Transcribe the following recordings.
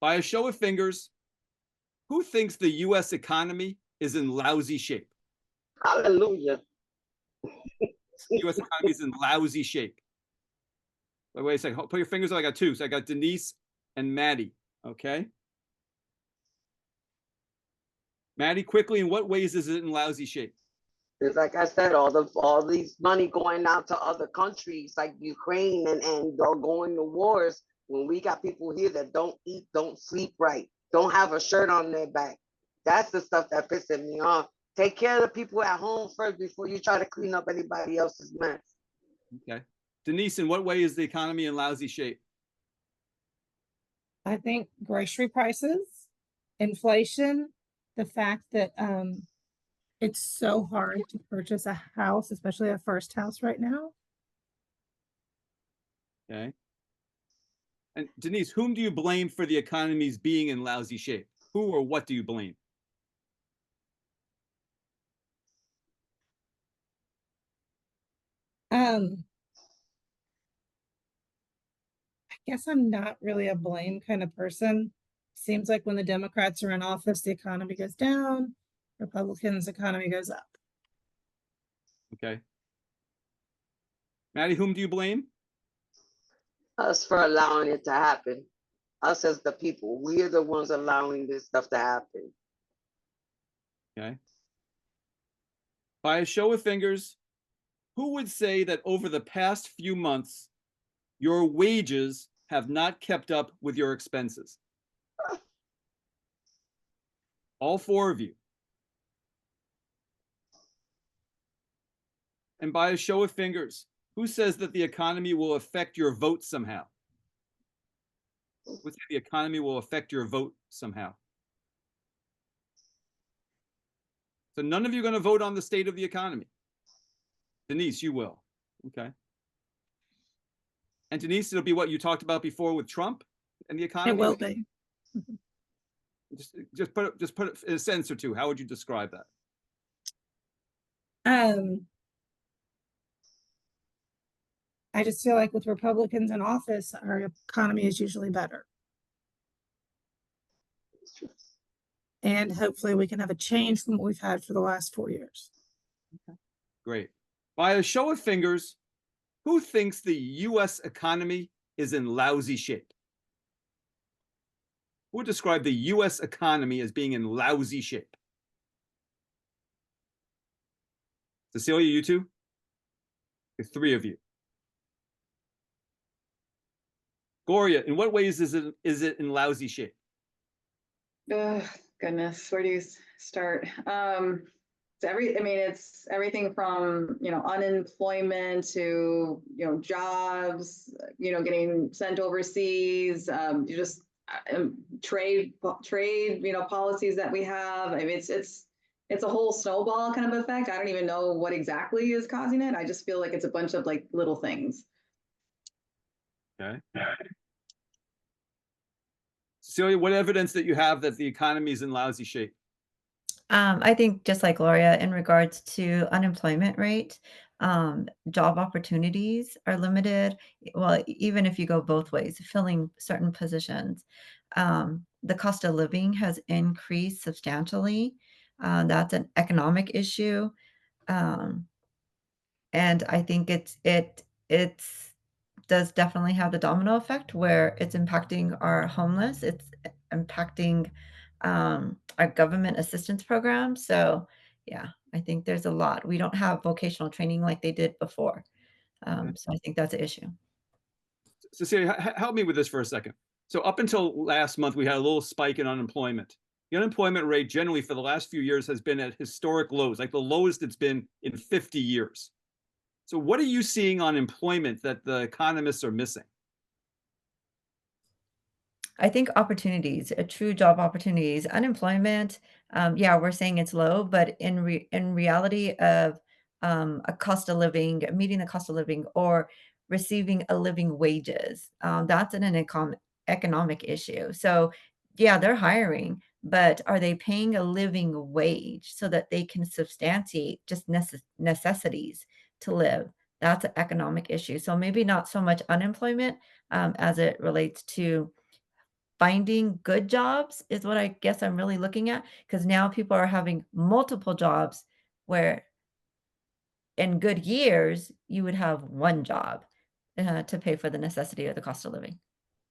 By a show of fingers, who thinks the U.S. economy is in lousy shape? Hallelujah. U.S. economy is in lousy shape. Wait a second. Put your fingers on. I got two. So I got Denise and Maddie. Okay. Maddie, quickly, in what ways is it in lousy shape? It's like I said, all these money going out to other countries like Ukraine and going to wars when we got people here that don't eat, don't sleep right, don't have a shirt on their back. That's the stuff that pisses me off. Take care of the people at home first before you try to clean up anybody else's mess. Okay. Denise, in what way is the economy in lousy shape? I think grocery prices, inflation, the fact that it's so hard to purchase a house, especially a first house right now. Okay. And Denise, whom do you blame for the economy's being in lousy shape? Who or what do you blame? I guess I'm not really a blame kind of person. Seems like when the Democrats are in office, the economy goes down, Republicans' economy goes up. Okay. Maddie, whom do you blame? Us for allowing it to happen. Us as the people. We are the ones allowing this stuff to happen. Okay. By a show of fingers, who would say that over the past few months, your wages have not kept up with your expenses? All four of you. And by a show of fingers, who says that the economy will affect your vote somehow? Who would say the economy will affect your vote somehow? So none of you are going to vote on the state of the economy. Denise, you will. Okay. And Denise, it'll be what you talked about before with Trump and the economy. It will be. Just put it in a sentence or two. How would you describe that? I just feel like with Republicans in office, our economy is usually better. And hopefully we can have a change from what we've had for the last 4 years. Okay. Great. By a show of fingers, who thinks the U.S. economy is in lousy shape? Who would describe the U.S. economy as being in lousy shape? Cecilia, you two? The three of you. Gloria, in what ways is it in lousy shape? Oh, goodness, where do you start? It's everything from, unemployment to, jobs, getting sent overseas, trade, policies that we have. I mean, it's a whole snowball kind of effect. I don't even know what exactly is causing it. I just feel like it's a bunch of like little things. Okay. Cecilia, what evidence that you have that the economy is in lousy shape? I think just like Gloria, in regards to unemployment rate, job opportunities are limited. Well, even if you go both ways, filling certain positions, the cost of living has increased substantially. That's an economic issue, um, and I think it's does definitely have the domino effect where it's impacting our homeless. It's impacting our government assistance program. So, yeah, I think there's a lot. We don't have vocational training like they did before. So I think that's an issue. Cecilia, help me with this for a second. So up until last month, we had a little spike in unemployment. The unemployment rate generally for the last few years has been at historic lows, like the lowest it's been in 50 years. So what are you seeing on employment that the economists are missing? I think opportunities, true job opportunities, unemployment. Yeah, we're saying it's low, but in reality of a cost of living, meeting the cost of living, or receiving a living wages, that's an economic issue. So, yeah, they're hiring, but are they paying a living wage so that they can substantiate just necessities to live? That's an economic issue. So maybe not so much unemployment as it relates to finding good jobs is what I guess I'm really looking at, because now people are having multiple jobs where in good years, you would have one job to pay for the necessity or the cost of living.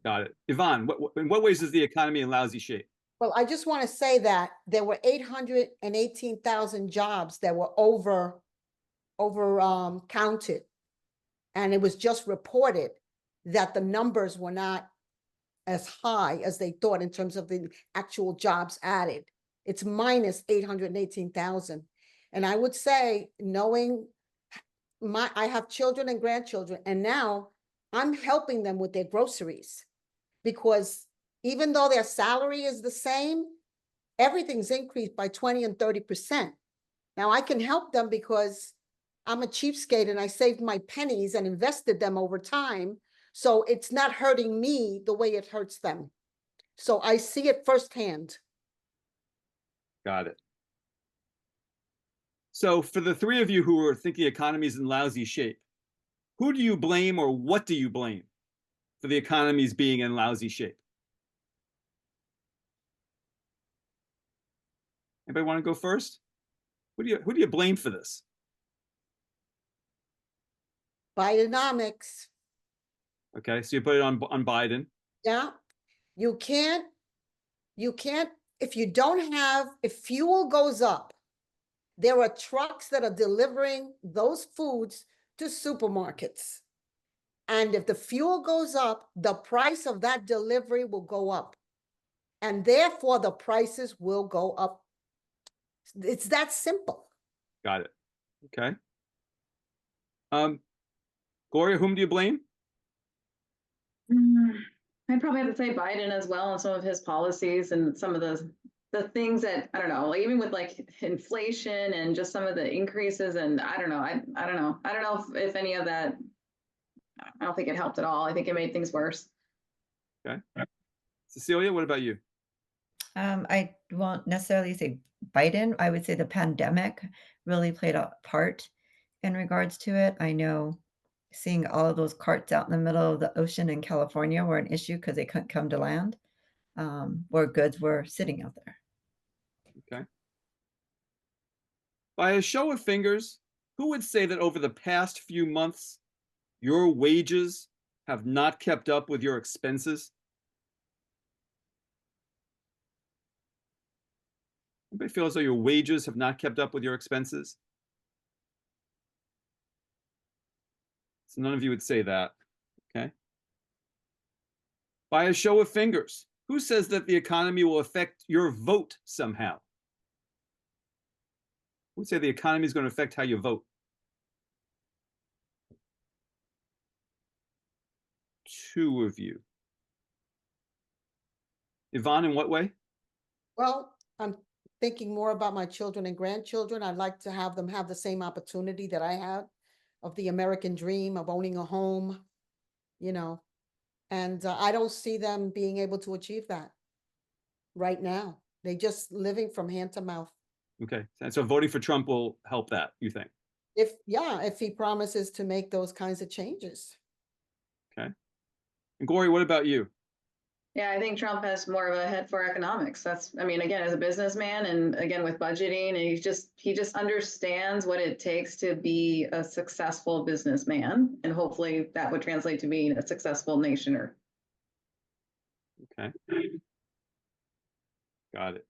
Got it. Yvonne, in what ways is the economy in lousy shape? Well, I just want to say that there were 818,000 jobs that were over counted. And it was just reported that the numbers were not as high as they thought in terms of the actual jobs added. It's minus 818,000. And I would say, knowing I have children and grandchildren, and now I'm helping them with their groceries, because even though their salary is the same, everything's increased by 20 and 30%. Now I can help them because I'm a cheapskate and I saved my pennies and invested them over time. So it's not hurting me the way it hurts them. So I see it firsthand. Got it. So for the three of you who are thinking the economy is in lousy shape, who do you blame or what do you blame for the economy's being in lousy shape? Anybody want to go first? Who do you blame for this? Bidenomics. Okay, so you put it on Biden. Yeah. You can't, if fuel goes up, there are trucks that are delivering those foods to supermarkets. And if the fuel goes up, the price of that delivery will go up. And therefore the prices will go up. It's that simple. Got it. Okay. Gloria, whom do you blame? I'd probably have to say Biden as well, and some of his policies and some of the things that, I don't know, like even with like inflation and just some of the increases, and I don't know if any of that, I don't think it helped at all. I think it made things worse. Okay. Cecilia, what about you? I won't necessarily say Biden. I would say the pandemic really played a part in regards to it. I know seeing all of those carts out in the middle of the ocean in California were an issue because they couldn't come to land, where goods were sitting out there. Okay. By a show of fingers, who would say that over the past few months, your wages have not kept up with your expenses? Anybody feel as though your wages have not kept up with your expenses? So none of you would say that, okay? By a show of fingers, who says that the economy will affect your vote somehow? Who would say the economy is going to affect how you vote? Two of you. Yvonne, in what way? Well, I'm thinking more about my children and grandchildren. I'd like to have them have the same opportunity that I had of the American dream of owning a home, and I don't see them being able to achieve that right now. They just living from hand to mouth. Okay, and so voting for Trump will help that, you think? If he promises to make those kinds of changes. Okay. And Gloria, what about you? Yeah, I think Trump has more of a head for economics. I mean, again, as a businessman and again with budgeting, and he just understands what it takes to be a successful businessman, and hopefully that would translate to being a successful nationer. Okay. Got it.